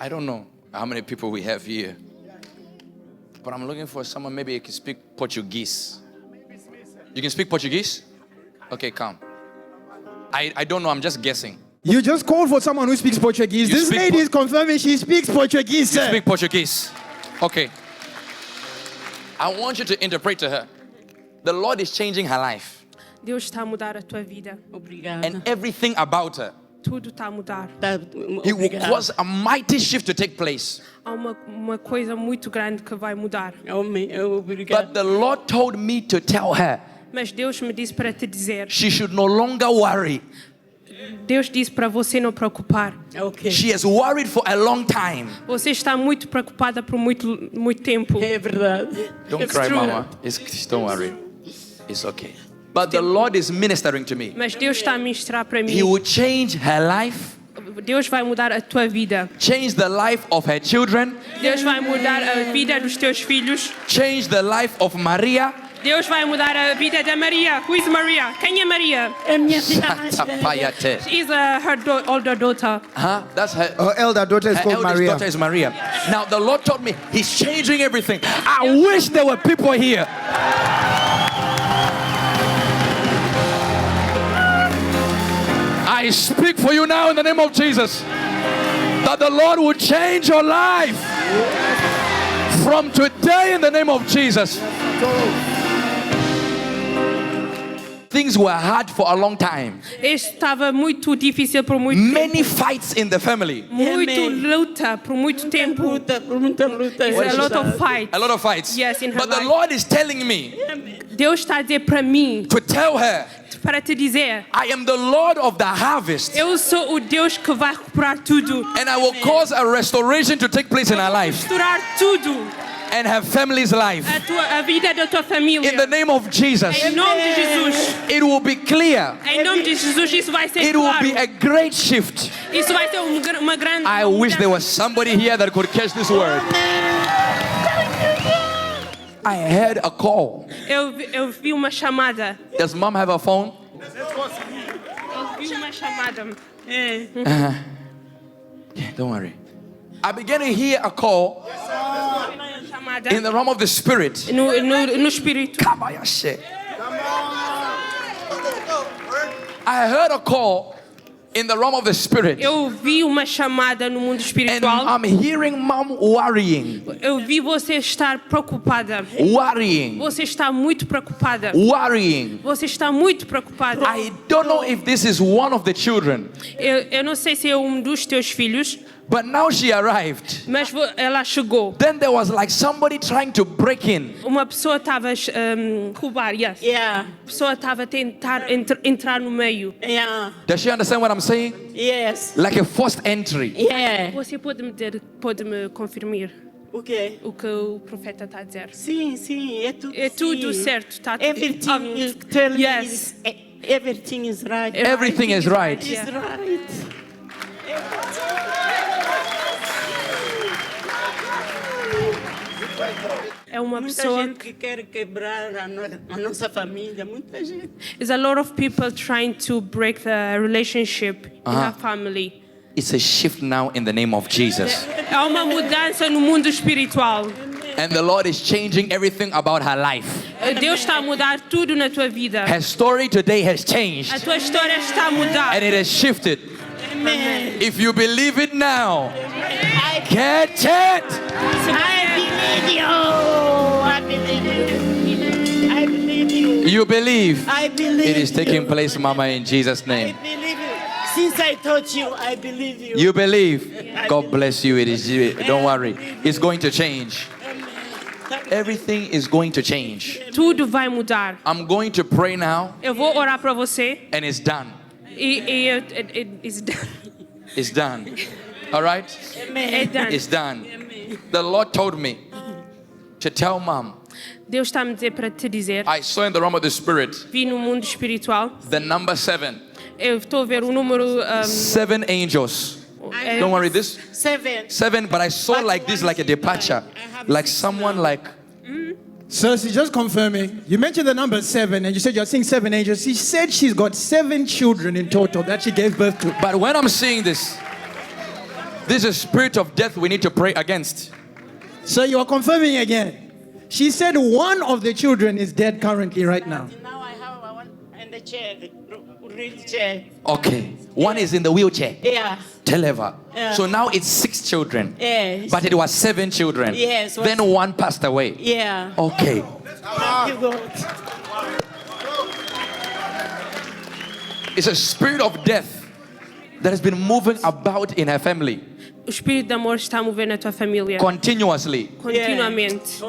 I don't know how many people we have here, but I'm looking for someone maybe who can speak Portuguese. You can speak Portuguese? Okay, come. I don't know, I'm just guessing. You just called for someone who speaks Portuguese. You This speak lady is confirming she speaks Portuguese, You sir. speak Portuguese. Okay. I want you to interpret to her. The Lord is changing her life. Deus está a mudar a tua vida. Obrigada. And everything about her. Tudo está a mudar. He will cause a mighty shift to take place. Há uma coisa muito grande que vai mudar. Obrigada. But the Lord told me to tell her Mas Deus me disse para te dizer. she should no longer worry. Deus disse para você não preocupar. Ok. She has worried for a long time. Você está muito preocupada por muito tempo. É verdade. Don't It's cry, true. Mama. Don't worry. It's okay. But the Lord is ministering to me. Mas Deus está a ministrar para mim. He will change her life, Deus vai mudar a tua vida. change the life of her children, Deus vai mudar a vida dos teus filhos. change the life of Maria. Deus vai mudar a vida da Maria. Who is Maria? Quem é Maria? É minha filha mais velha. Satapayate. She is her older daughter. Huh? That's her. Her elder daughter is Her called eldest Maria. daughter is Maria. Now the Lord told me He's changing everything. I wish there were people here. I speak for you now in the name of Jesus, that the Lord will change your life from today in the name of Jesus. Things were hard for a long time. Este estava muito difícil por muito Many fights in the family. muito luta por muito tempo. Muita luta. There's a lot of fights. A lot of fights. Yes, in her But the life. Lord is telling me Deus está a dizer para mim, to tell her, para te dizer, I am the Lord of the harvest, eu sou o Deus que vai recuperar tudo, and I will cause a restoration to take place in our life restorar tudo, and her family's life. a vida da tua família. In the name of Jesus, Em nome de Jesus. it will be clear. Em nome de Jesus, isso vai ser It will claro. be a great shift. Isso vai ser uma grande. I wish there was somebody here that could catch this word. I heard a call. Eu vi uma chamada. Does mom have a phone? Eu vi uma chamada. Yeah, don't worry. I began to hear a call Chamada in the realm of the spirit. no espírito. Kabayashe. I heard a call in the realm of the spirit. Eu vi uma chamada no mundo And espiritual. I'm hearing mom worrying. Eu vi você estar preocupada. Worrying. Você está muito preocupada. Worrying. Você está muito preocupada. I don't know if this is one of the children, Eu não sei se é um dos teus filhos, but now she arrived. mas ela chegou. Then there was like somebody trying to break in. Uma pessoa estava roubar, yes. Yeah. A pessoa estava a tentar entrar no meio. Yeah. Does she understand what I'm saying? Yes. Like a forced entry. Yeah. Você pode me confirmar O quê? o que o profeta está a dizer? Sim, é tudo. É tudo sim. certo, está Everything is telling yes. everything is right. Everything is right. Is right. É uma Muita pessoa. gente que quer quebrar a nossa família, muita gente. There's a lot of people trying to break the relationship in our family. It's a shift now in the name of Jesus. É uma mudança no mundo espiritual. And the Lord is changing everything about her life. Deus está a mudar tudo na tua vida. Her story today has A changed tua história está a mudar. and it has shifted. Amen. If you believe it now, catch it. I believe you. I believe you. I believe you. You believe. I believe It is taking you. place, Mama, in Jesus' I name. believe you. Since I taught you, I believe you. You believe. God bless you. It is. Don't worry. It's going to change. Everything is going to change. Tudo vai mudar. I'm going to pray now, Eu vou orar para você and it's done. It's done. It's done. All right? É done. It's done. The Lord told me to tell mom. Deus está a me dizer para te dizer. I saw in the realm of the spirit Vi no mundo espiritual. the number 7. Eu estou a ver o número. 7 angels. É- Don't worry, this Seven. 7, but I saw like this, like a departure, like someone like. So she's just confirming. You mentioned the number 7 and you said you're seeing 7 angels. She said she's got 7 children in total that she gave birth to. But when I'm seeing this, This is a spirit of death we need to pray against. So you are confirming again. She said one of the children is dead currently right now. Now I have one in the chair, the wheelchair. Okay. One is in the wheelchair. Yeah. Deliver. Yeah. So now it's 6 children. Yes. But it was 7 children. Yes. Then one passed away. Yeah. Okay. Thank you, God. It's a spirit of death that has been moving about in her family O espírito de amor está a mover na tua família continuously. continuamente.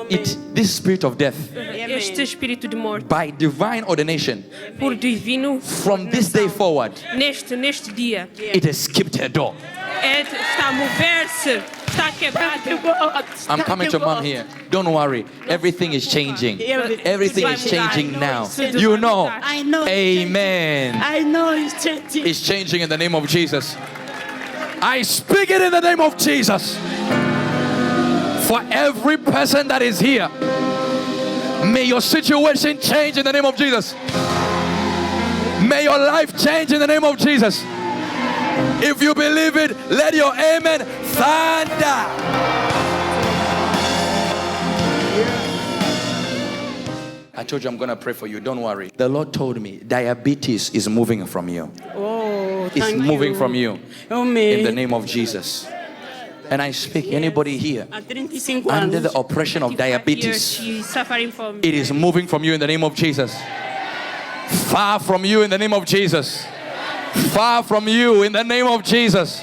This spirit of death, Este espírito de morte, by divine ordination, por divino, from this day forward, neste dia, it has skipped her door. está a mover-se, está a quebrar. Thank you, God. I'm Thank coming you, to mom God. here. Don't worry. Everything is changing. Everything is changing now. Tudo You vai know. mudar. I know. Amen. I know it's changing. It's changing in the name of Jesus. I speak it in the name of Jesus. For every person that is here, may your situation change in the name of Jesus. May your life change in the name of Jesus. If you believe it, let your amen thunder. I told you I'm going to pray for you. Don't worry. The Lord told me diabetes is moving from you. Oh, It's thank moving you. from you Amen. in the name of Jesus. And I speak, anybody here At 35 under anos. the oppression of 25 years, diabetes, she's suffering from. it is moving from you in the name of Jesus. Far from you in the name of Jesus. Far from you in the name of Jesus.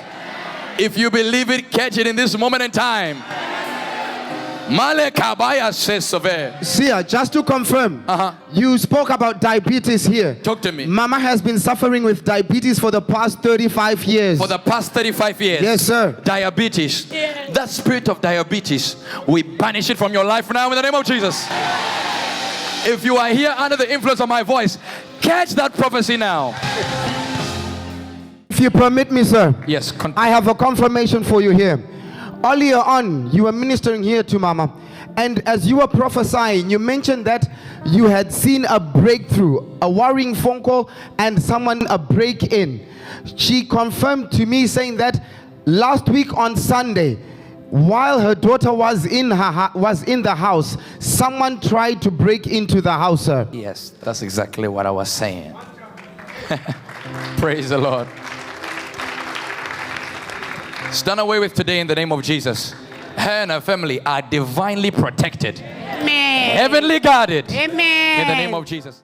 If you believe it, catch it in this moment in time. Malekabaya says Sove. Seer, just to confirm, Uh-huh. you spoke about diabetes here. Talk to me. Mama has been suffering with diabetes for the past 35 years. For the past 35 years. Yes, sir. Diabetes. Yes. That spirit of diabetes, we banish it from your life now in the name of Jesus. If you are here under the influence of my voice, catch that prophecy now. If you permit me, sir, Yes. I have a confirmation for you here. Earlier on, you were ministering here to Mama, and as you were prophesying, you mentioned that you had seen a breakthrough, a worrying phone call, and someone a break-in. She confirmed to me saying that last week on Sunday, while her daughter was in the house, someone tried to break into the house, sir. Yes, that's exactly what I was saying. Praise the Lord. It's done away with today in the name of Jesus. Her and her family are divinely protected, Amen. heavenly guarded Amen. in the name of Jesus.